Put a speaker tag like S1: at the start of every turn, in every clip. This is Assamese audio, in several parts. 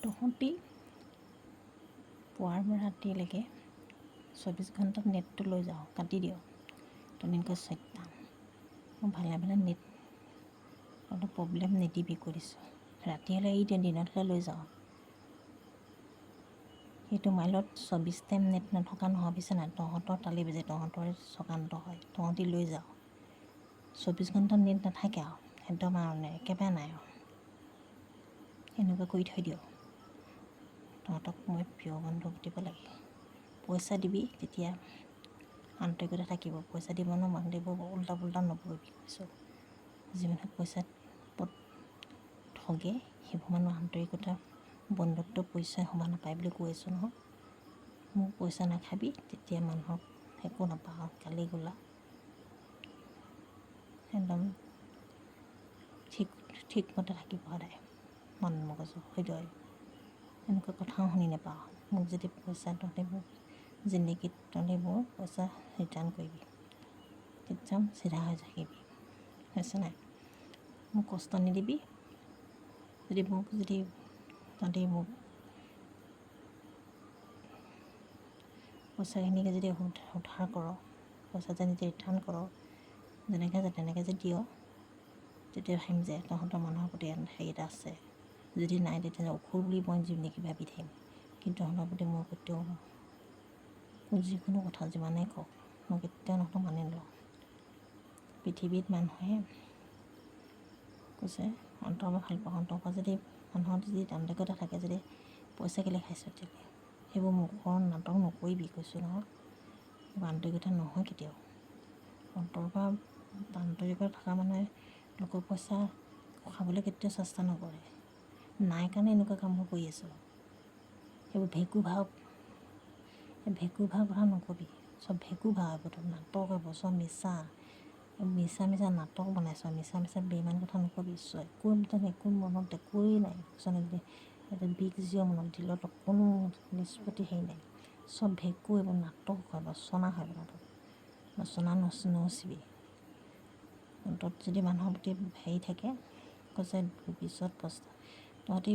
S1: তহঁতি পুৱাৰ পৰা ৰাতিলৈকে 24 ঘণ্টাত নেটটো লৈ যাওঁ, কাটি দিয় তেনেকৈ চৈতান। মই ভালে ভালে নেট অলপ প্ৰব্লেম নিদিবি কৰিছোঁ। ৰাতি হ'লে এই দিনত হ'লে লৈ যাওঁ। সেইটো মোবাইলত 24 টাইম নেট নথকা নহয় বুজিছে নাই। তহঁতৰ তালি বাজে, তহঁতৰে চক্ৰান্ত হয়, তহঁতি লৈ যাওঁ। 24 ঘণ্টাত নেট নাথাকে আৰু একদম আৰু একেবাৰে নাই আৰু এনেকুৱা কৰি থৈ দিয়। তহঁতক মই প্ৰিয় বন্ধু দিব লাগে। পইচা দিবি তেতিয়া আন্তৰিকতা থাকিব। পইচা দিব ন মানুহবোৰ উল্টা পুল্টা নকৰিবি কৈছোঁ। যি মানুহে পইচাত ঠগে সেইবোৰ মানুহ আন্তৰিকতা বন্ধুত্ব পইচাই সমান নাপায় বুলি কৈ আছোঁ নহয়। মোক পইচা নাখাবি তেতিয়া মানুহক একো নাপাওঁ, গালি গোলা একদম ঠিকমতে থাকিব সদায়। মন মগজু হৃদয় এনেকুৱা কথাও শুনি নাপাওঁ। মোক যদি পইচা তহঁতে মোক জিন্দগীত তহঁতে মোৰ পইচা ৰিটাৰ্ণ কৰিবি, একদম চিধা হৈ থাকিবি হৈছে নাই। মোক কষ্ট নিদিবি। যদি তহঁতি মোক পইচাখিনিকে যদি উদ্ধাৰ কৰ, পইচা যদি ৰিটাৰ্ণ কৰ, তেনেকৈ যে দিয়, তেতিয়া ভাবিম যে তহঁতৰ মানুহৰ প্ৰতি হেৰি এটা আছে। যদি নাই তেতিয়া অসুৰ বুলি মই জিন্দগী ভাবি থাকিম। কিন্তু তহঁতৰ প্ৰতি মোৰ কেতিয়াও যিকোনো কথা যিমানেই কওক মই কেতিয়াও তহঁতক মানি নলওঁ। পৃথিৱীত মানুহে কৈছে অন্তৰৰ পৰা ভাল পাওঁ, অন্তৰৰ পৰা যদি মানুহৰ যদি আন্তৰিকতা থাকে, যদি পইচা কেলৈ খাইছ তেতিয়া সেইবোৰ মুখৰ নাটক নকৰিবি কৈছোঁ নহয়। সেইবোৰ আন্তৰিকতা নহয় কেতিয়াও। অন্তৰৰ পৰা আন্তৰিকতা থকা মানুহে লোকৰ পইচা খাবলৈ কেতিয়াও চেষ্টা নকৰে। নাই কাৰণে এনেকুৱা কামবোৰ কৰি আছোঁ। সেইবোৰ ভেকু ভাৱ কথা নকবি। চব ভেকু ভাৱ, এইবোৰ নাটক, এইবোৰ চব মিছা নাটক বনাইছ, মিছা বেইমান কথা নকবি। একো মনত একোৱেই নাই এটা বিষ জিৰ মনত দিলত কোনো নিষ্পত্তি হেৰি নাই। চব ভেকু, এইবোৰ নাটক হয়, ৰচনা হয় নাটক। ৰচনা নচিবি। অন্তত যদি মানুহৰ প্ৰতি হেৰি থাকে কৈছে পিছত পস্তা। তহঁতি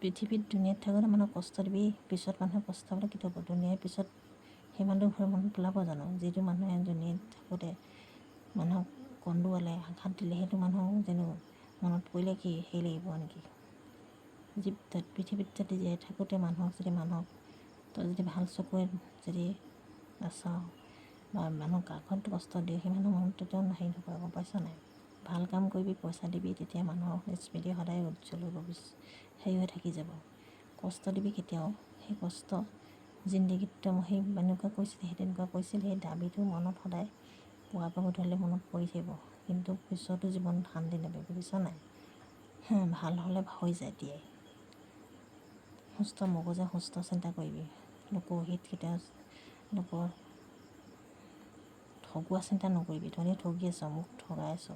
S1: পৃথিৱীত দুনীয়াত থাকোঁতে মানুহক কষ্ট দিবি, পিছত মানুহে পস্তাবলৈ কেতিয়া হ'ব? দুনীয়াৰ পিছত সেই মানুহটো ঘৰৰ মনত পেলাব জানো? যিটো মানুহে দুনীয়াত থাকোঁতে মানুহক কন্দুৱালে, আঘাত দিলে, সেইটো মানুহক জানো মনত পৰিলে কি হেৰি লাগিব নেকি? পৃথিৱীত যদি জীয়াই থাকোঁতে মানুহক তই যদি ভাল চকুৰে যদি নাচাওঁ বা মানুহক আগত কষ্ট দিওঁ, সেই মানুহৰ মনত তেতিয়াও হেৰি নকৰে, গম পাইছ নাই? ভাল কাম কৰিবি, পইচা দিবি, তেতিয়া মানুহৰ স্মৃতি সদায় উজ্জ্বল হ'ব, হেৰি হৈ থাকি যাব। কষ্ট দিবি কেতিয়াও, সেই কষ্ট জিন্দগীত সেই এনেকুৱা কৰিছিল, সেই তেনেকুৱা কৰিছিল, সেই দাবীটো মনত সদায় পুৱাৰ পৰা গধূলি মনত পৰি থাকিব। কিন্তু পিছতো জীৱনত শান্তি নাপাবি, বুজিছ নাই? ভাল হ'লে হৈ যায় দিয়ে। সুস্থ মগজে সুস্থ চিন্তা কৰিবি। লোকৰ হিত কেতিয়াও লোকৰ ঠগোৱা চিন্তা নকৰিবি। তহঁতি ঠগি আছ, মোক ঠগাই আছ।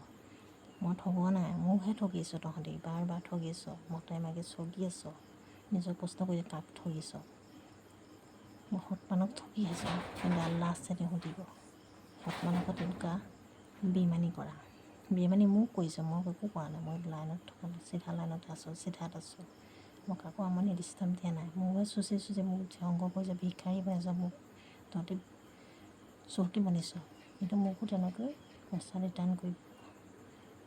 S1: মই ঠগোৱা নাই, মোকহে ঠগিছ। তহঁতি বাৰ ঠগিছ, মতে মাগি ঠগি আছ। নিজৰ প্ৰশ্ন কৰি কাক ঠগিছ? মই সৎ মানুহক ঠগি আছোঁ, কিন্তু আল্লাহ আছে তেওঁ সুধিব। সৎ মানুহক তেনেকুৱা বেইমানি কৰা। বেইমানি মোক কৰিছোঁ, মই একো কৰা নাই। মই লাইনত থকা চিধা লাইনত আছোঁ, চিধাত আছোঁ। মই কাকো আমনি ডিষ্টাৰ্ব দিয়া নাই। মোকহে চুচি মোক ধ্বংস কৰিছে, ভিক্ষাৰী বনাইছ, মোক তহঁতি চৌকি বনিছ। কিন্তু মোকো তেনেকৈ পইচা ৰিটাৰ্ণ কৰিব,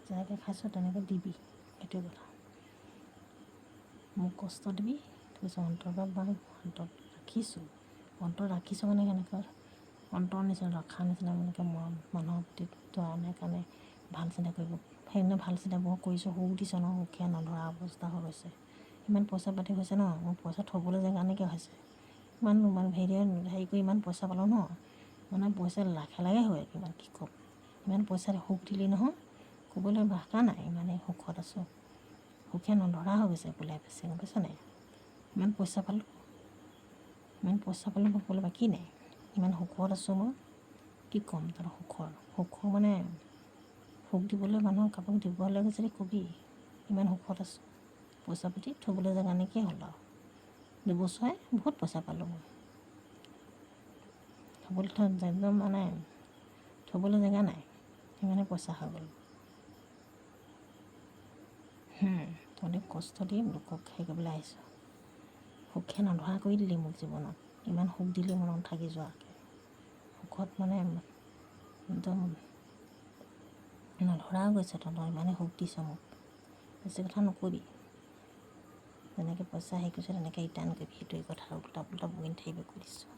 S1: যেনেকৈ খাইছ তেনেকৈ দিবি। সেইটোৱে কথা। মোক কষ্ট দিবি, কৈছোঁ অন্তৰৰ পৰা অন্তৰত ৰাখিছোঁ। অন্তৰত ৰাখিছোঁ মানে কেনেকৈ অন্তৰ নিচিনা ৰখাৰ নিচিনা এনেকৈ মৰম মানুহৰ প্ৰতি ধৰণে কাৰণে ভাল চিন্তা কৰিব। সেইদিনা ভাল চিন্তা মই কৰিছোঁ, সুখ দিছ ন, সুখীয়া নধৰা অৱস্থা হৈ গৈছে। ইমান পইচা পাতি হৈছে ন, মোৰ পইচা থ'বলৈ জেগা নাইকিয়া হৈছে। ইমান হেৰি কৰি ইমান পইচা পালোঁ ন, মানে পইচা লাখে হয়। কিমান কি ক'ম, ইমান পইচা সুখ দিলি নহয়, ক'বলৈ ভাষা নাই। ইমানেই সুখত আছোঁ, সুখীয়া নধৰা হৈ গৈছে বোলে বেছি, গম পাইছ নাই? ইমান পইচা পালোঁ মই ক'বলৈ বাকী নাই। ইমান সুখত আছোঁ মই, কি ক'ম তহঁতক? সুখৰ মানে সুখ দিবলৈ মানুহক কাৰোবাক দিব হ'লে যদি কবি, ইমান সুখত আছোঁ, পইচা পাতি থ'বলৈ জেগা নাইকিয়া হ'ল আৰু। দুবছৰে বহুত পইচা পালোঁ মই, মানে থ'বলৈ জেগা নাই, সিমানে পইচা হৈ গ'ল। অনেক কষ্ট দি লোকক হেৰি কৰিবলৈ আহিছোঁ। সুখে নধৰা কৰি দিলি মোক জীৱনত, ইমান সুখ দিলি মনত থাকি যোৱাকৈ। সুখত মানে একদম নধৰা গৈছে, তহঁতৰ ইমানেই সুখ দিছ মোক। বেছি কথা নকবি, যেনেকৈ পইচা হেৰি কৰিছে তেনেকৈ ৰিটাৰ্ণ কৰিবি, সেইটোৱে কথা উল্টা পুল্টা বকি নাথাকিবি কৈ দিছোঁ।